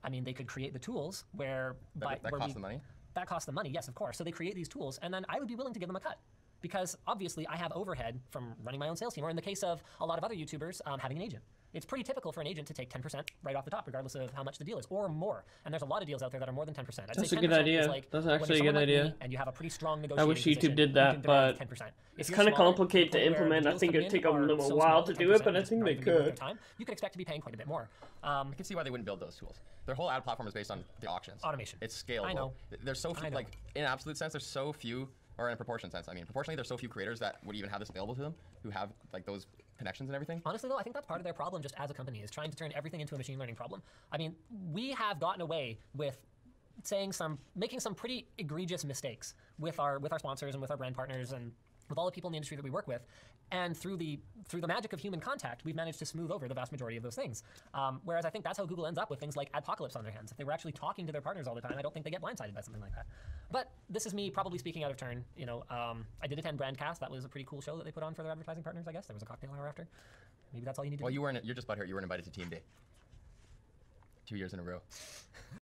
I mean, they could create the tools where... That costs the money? That costs them money, yes, of course. So they create these tools, and then I would be willing to give them a cut. Because obviously I have overhead from running my own sales team, or in the case of a lot of other YouTubers, having an agent. It's pretty typical for an agent to take 10% right off the top, regardless of how much the deal is, or more. And there's a lot of deals out there that are more than 10%. That's a good idea. Like that's actually a good idea. And you have a pretty strong negotiating I wish YouTube did that, but it's kind of complicated to implement. I think it'd take them a while to do it, but I think they could. You could expect to be paying quite a bit more. I can see why they wouldn't build those tools. Their whole ad platform is based on the auctions. Automation. It's scalable. I know. There's so few, like, in absolute sense, there's so few, or in a proportion sense, I mean, proportionally, there's so few creators that would even have this available to them, who have, like, those connections and everything. Honestly, though, I think that's part of their problem just as a company, is trying to turn everything into a machine learning problem. I mean, we have gotten away with making some pretty egregious mistakes with our sponsors and with our brand partners and with all the people in the industry that we work with. And through the magic of human contact, we've managed to smooth over the vast majority of those things. Whereas I think that's how Google ends up with things like Adpocalypse on their hands. If they were actually talking to their partners all the time, I don't think they get blindsided by something like that. But this is me probably speaking out of turn. You know, I did attend Brandcast. That was a pretty cool show that they put on for their advertising partners, I guess. There was a cocktail hour after. Maybe that's all you need to do. Well, you're just about here. You weren't invited to Team D. 2 years in a row.